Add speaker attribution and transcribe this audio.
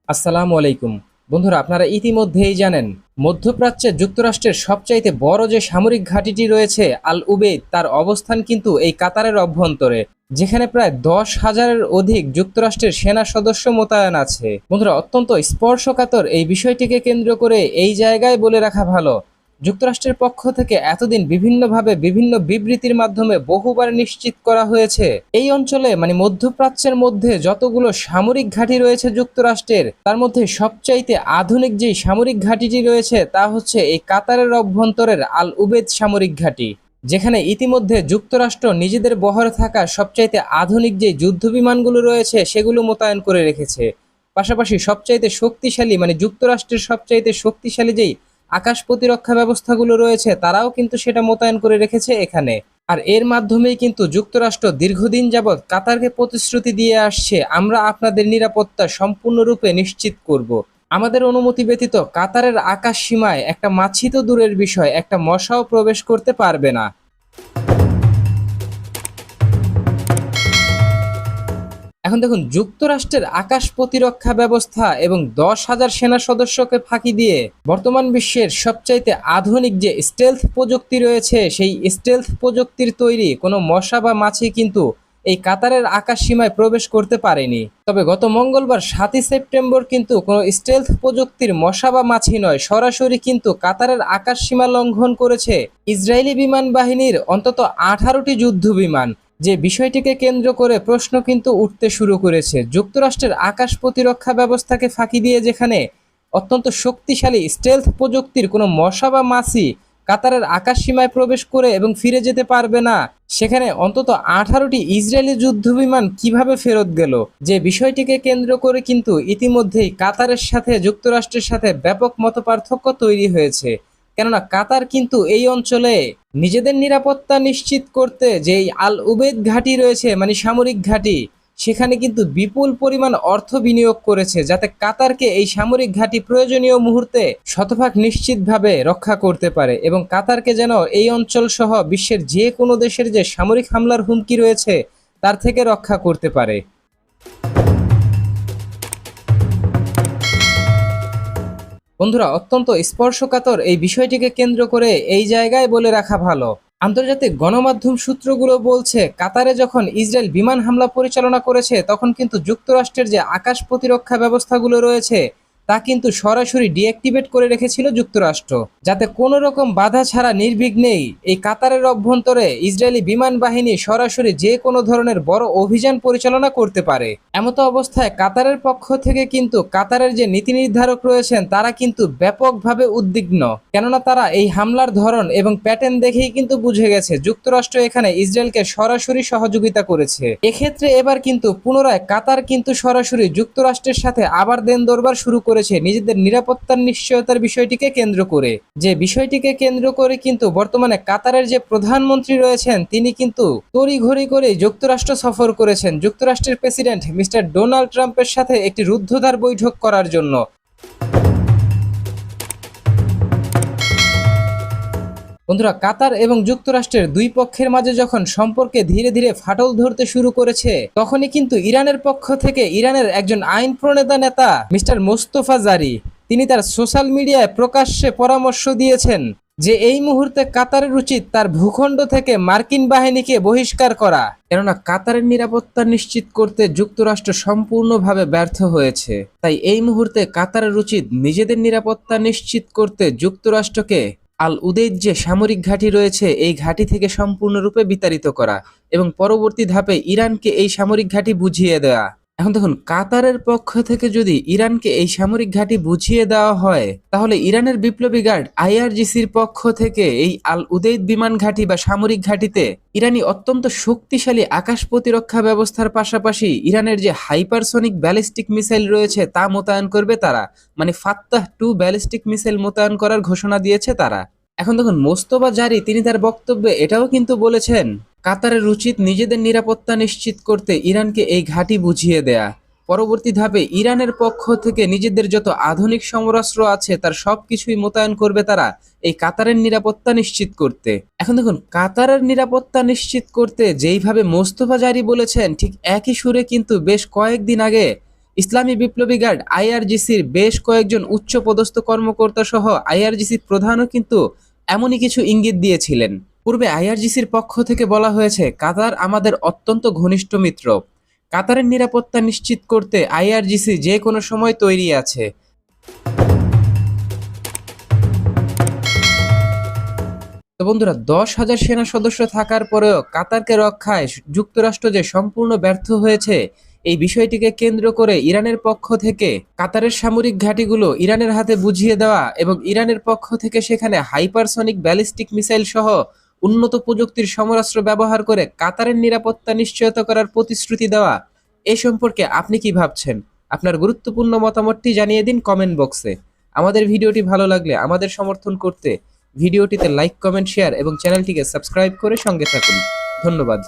Speaker 1: আসসালামু আলাইকুম। বন্ধুরা, আপনারা ইতিমধ্যেই জানেন মধ্যপ্রাচ্যে যুক্তরাষ্ট্রের সবচাইতে বড় যে সামরিক ঘাঁটিটি রয়েছে আল উবেইদ, তার অবস্থান কিন্তু এই কাতারের অভ্যন্তরে, যেখানে প্রায় 10,000-এর অধিক যুক্তরাষ্ট্রের সেনা সদস্য মোতায়েন আছে। বন্ধুরা, অত্যন্ত স্পর্শকাতর এই বিষয়টিকে কেন্দ্র করে এই জায়গায় বলে রাখা ভালো, যুক্তরাষ্ট্রের পক্ষ থেকে এতদিন বিভিন্নভাবে বিভিন্ন বিবৃতির মাধ্যমে বহুবার নিশ্চিত করা হয়েছে এই অঞ্চলে মধ্যপ্রাচ্যের মধ্যে যতগুলো সামরিক ঘাঁটি রয়েছে যুক্তরাষ্ট্রের, তার মধ্যে সবচাইতে আধুনিক যেই সামরিক ঘাঁটিটি রয়েছে তা হচ্ছে এই কাতারের অভ্যন্তরের আল উবেদ সামরিক ঘাঁটি, যেখানে ইতিমধ্যে যুক্তরাষ্ট্র নিজেদের বহরে থাকা সবচাইতে আধুনিক যে যুদ্ধ বিমানগুলো রয়েছে সেগুলো মোতায়েন করে রেখেছে। পাশাপাশি সবচাইতে শক্তিশালী যুক্তরাষ্ট্রের সবচাইতে শক্তিশালী যেই আকাশ প্রতিরক্ষা ব্যবস্থাগুলো রয়েছে তারাও কিন্তু সেটা মোতায়েন করে রেখেছে এখানে। আর এর মাধ্যমেই কিন্তু যুক্তরাষ্ট্র দীর্ঘদিন যাবৎ কাতারকে প্রতিশ্রুতি দিয়ে আসছে, আমরা আপনাদের নিরাপত্তা সম্পূর্ণরূপে নিশ্চিত করব। আমাদের অনুমতি ব্যতীত কাতারের আকাশ সীমায় একটা মাছি তো দূরের বিষয়, একটা মশাও প্রবেশ করতে পারবে না। এখন দেখুন, যুক্তরাষ্ট্রের আকাশ প্রতিরক্ষা ব্যবস্থা এবং 10,000 সেনা সদস্যকে ফাঁকি দিয়ে বর্তমান বিশ্বের সবচাইতে আধুনিক যে স্টেলথ প্রযুক্তি রয়েছে, সেই স্টেলথ প্রযুক্তির তৈরি কোনো মশা বা মাছি কিন্তু এই কাতারের আকাশ সীমায় প্রবেশ করতে পারেনি। তবে গত মঙ্গলবার 7ই সেপ্টেম্বর কিন্তু কোনো স্টেলথ প্রযুক্তির মশা বা মাছি নয়, সরাসরি কিন্তু কাতারের আকাশ সীমা লঙ্ঘন করেছে ইসরায়েলি বিমান বাহিনীর অন্তত 18টি যুদ্ধ বিমান। যে বিষয়টিকে কেন্দ্র করে প্রশ্ন কিন্তু উঠতে শুরু করেছে, যুক্তরাষ্ট্রের আকাশ প্রতিরক্ষা ব্যবস্থাকে ফাঁকি দিয়ে যেখানে অত্যন্ত শক্তিশালী স্টেলথ প্রযুক্তির কোনো মশা বা মাছি কাতারের আকাশ সীমায় প্রবেশ করে এবং ফিরে যেতে পারবে না, সেখানে অন্তত 18টি ইসরায়েলি যুদ্ধবিমান কিভাবে ফেরত গেল, যে বিষয়টিকে কেন্দ্র করে কিন্তু ইতিমধ্যেই কাতারের সাথে যুক্তরাষ্ট্রের সাথে ব্যাপক মতপার্থক্য তৈরি হয়েছে। কেননা কাতার কিন্তু এই অঞ্চলে নিজেদের নিরাপত্তা নিশ্চিত করতে যে আল উবেদ ঘাঁটি রয়েছে সামরিক ঘাঁটি, সেখানে কিন্তু বিপুল পরিমাণ অর্থ বিনিয়োগ করেছে, যাতে কাতারকে এই সামরিক ঘাঁটি প্রয়োজনীয় মুহূর্তে শতভাগ নিশ্চিতভাবে রক্ষা করতে পারে এবং কাতারকে যেন এই অঞ্চল সহ বিশ্বের যে কোনো দেশের যে সামরিক হামলার হুমকি রয়েছে তার থেকে রক্ষা করতে পারে। বন্ধুরা, অত্যন্ত স্পর্শকাতর এই বিষয়টিকে কেন্দ্র করে এই জায়গায় বলে রাখা ভালো, আন্তর্জাতিক গণমাধ্যম সূত্রগুলো বলছে কাতারে যখন ইসরায়েল বিমান হামলা পরিচালনা করেছে তখন কিন্তু যুক্তরাষ্ট্রের যে আকাশ প্রতিরক্ষা ব্যবস্থাগুলো রয়েছে তা কিন্তু সরাসরি ডিঅ্যাক্টিভেট করে রেখেছিল যুক্তরাষ্ট্র, যাতে কোনো রকম বাধা ছাড়া নির্বিঘ্নেই এই কাতারের অভ্যন্তরে ইসরায়েলি বিমান বাহিনী সরাসরি যে কোনো ধরনের বড় অভিযান পরিচালনা করতে পারে। এমতো অবস্থায় কাতারের পক্ষ থেকে কিন্তু কাতারের যে নীতি নির্ধারক রয়েছেন তারা কিন্তু ব্যাপকভাবে উদ্বিগ্ন, কেননা তারা এই হামলার ধরন এবং প্যাটার্ন দেখেই কিন্তু বুঝে গেছে যুক্তরাষ্ট্র এখানে ইসরায়েলকে সরাসরি সহযোগিতা করেছে। এক্ষেত্রে এবার কিন্তু পুনরায় কাতার কিন্তু সরাসরি যুক্তরাষ্ট্রের সাথে আবার দেন দরবার শুরু করেছে নিজেদের নিরাপত্তার নিশ্চয়তার বিষয়টিকে কেন্দ্র করে, যে বিষয়টিকে কেন্দ্র করে কিন্তু বর্তমানে কাতারের যে প্রধানমন্ত্রী রয়েছেন তিনি কিন্তু তড়িঘড়ি করে যুক্তরাষ্ট্র সফর করেছেন যুক্তরাষ্ট্রের প্রেসিডেন্ট মিস্টার ডোনাল্ড ট্রাম্পের সাথে একটি রুদ্ধদ্বার বৈঠক করার জন্য। বন্ধুরা, কাতার এবং যুক্তরাষ্ট্রের দুই পক্ষের মাঝে যখন সম্পর্কে ধীরে ধীরে ফাটল ধরতে শুরু করেছে তখনই কিন্তু ইরানের পক্ষ থেকে ইরানের একজন আইন প্রণেতা নেতা মিস্টার মোস্তফা জারি তিনি তার সোশ্যাল মিডিয়ায় প্রকাশ্যে পরামর্শ দিয়েছেন যে এই মুহূর্তে কাতারের উচিত তার ভূখণ্ড থেকে মার্কিন বাহিনীকে বহিষ্কার করা, কেননা কাতারের নিরাপত্তা নিশ্চিত করতে যুক্তরাষ্ট্র সম্পূর্ণভাবে ব্যর্থ হয়েছে। তাই এই মুহূর্তে কাতারের উচিত নিজেদের নিরাপত্তা নিশ্চিত করতে যুক্তরাষ্ট্রকে আল উদেইদ যে সামরিক ঘাঁটি রয়েছে এই ঘাঁটি থেকে সম্পূর্ণরূপে বিতাড়িত করা এবং পরবর্তী ধাপে ইরানকে এই সামরিক ঘাঁটি বুঝিয়ে দেওয়া। এখন দেখুন, কাতারের পক্ষ থেকে যদি ইরানকে এই সামরিক ঘাঁটি বুঝিয়ে দেওয়া হয় তাহলে ইরানের বিপ্লবী গার্ড আইআরজিসির পক্ষ থেকে এই আল উদেইদ বিমান ঘাঁটি বা সামরিক ঘাঁটিতে ইরানি অত্যন্ত শক্তিশালী আকাশ প্রতিরক্ষা ব্যবস্থার পাশাপাশি ইরানের যে হাইপারসনিক ব্যালিস্টিক মিসাইল রয়েছে তা মোতায়েন করবে তারা, ফাত্তাহ-2 ব্যালিস্টিক মিসাইল মোতায়েন করার ঘোষণা দিয়েছে তারা। এখন দেখুন, মোস্তফা জারি তিনি তার বক্তব্যে এটাও কিন্তু বলেছেন কাতারের উচিত নিজেদের নিরাপত্তা নিশ্চিত করতে ইরানকে এই ঘাঁটি বুঝিয়ে দেয়া, পরবর্তী ধাপে ইরানের পক্ষ থেকে নিজেদের যত আধুনিক সমরাস্ত্র আছে তার সবকিছুই মোতায়েন করবে তারা এই কাতারের নিরাপত্তা নিশ্চিত করতে। এখন দেখুন, কাতারের নিরাপত্তা নিশ্চিত করতে যেইভাবে মোস্তফা জারি বলেছেন ঠিক একই সুরে কিন্তু বেশ কয়েকদিন আগে ইসলামী বিপ্লবী গার্ড আইআরজিসির বেশ কয়েকজন উচ্চপদস্থ কর্মকর্তা সহ আইআরজিসির প্রধানও কিন্তু এমনই কিছু ইঙ্গিত দিয়েছিলেন। পূর্বে আইআরজিসির পক্ষ থেকে বলা হয়েছে, কাতার আমাদের অত্যন্ত ঘনিষ্ঠ মিত্র। কাতারের নিরাপত্তা নিশ্চিত করতে আইআরজিসি যে কোনো সময় তৈরি আছে। তো বন্ধুরা, 10,000 সেনা সদস্য থাকার পরেও কাতারকে রক্ষায় যুক্তরাষ্ট্র যে সম্পূর্ণ ব্যর্থ হয়েছে, এই বিষয়টিকে কেন্দ্র করে ইরানের পক্ষ থেকে কাতারের সামরিক ঘাঁটিগুলো ইরানের হাতে বুঝিয়ে দেওয়া এবং ইরানের পক্ষ থেকে সেখানে হাইপারসনিক ব্যালিস্টিক মিসাইল সহ উন্নত প্রযুক্তির সমরাস্ত্র ব্যবহার করে কাতারের নিরাপত্তা নিশ্চয়তা করার প্রতিশ্রুতি দেওয়া, এ সম্পর্কে আপনি কি ভাবছেন? আপনার গুরুত্বপূর্ণ মতামতটি জানিয়ে দিন কমেন্ট বক্সে। আমাদের ভিডিওটি ভালো লাগলে আমাদের সমর্থন করতে ভিডিওটিতে লাইক, কমেন্ট, শেয়ার এবং চ্যানেলটিকে সাবস্ক্রাইব করে সঙ্গে থাকুন। ধন্যবাদ।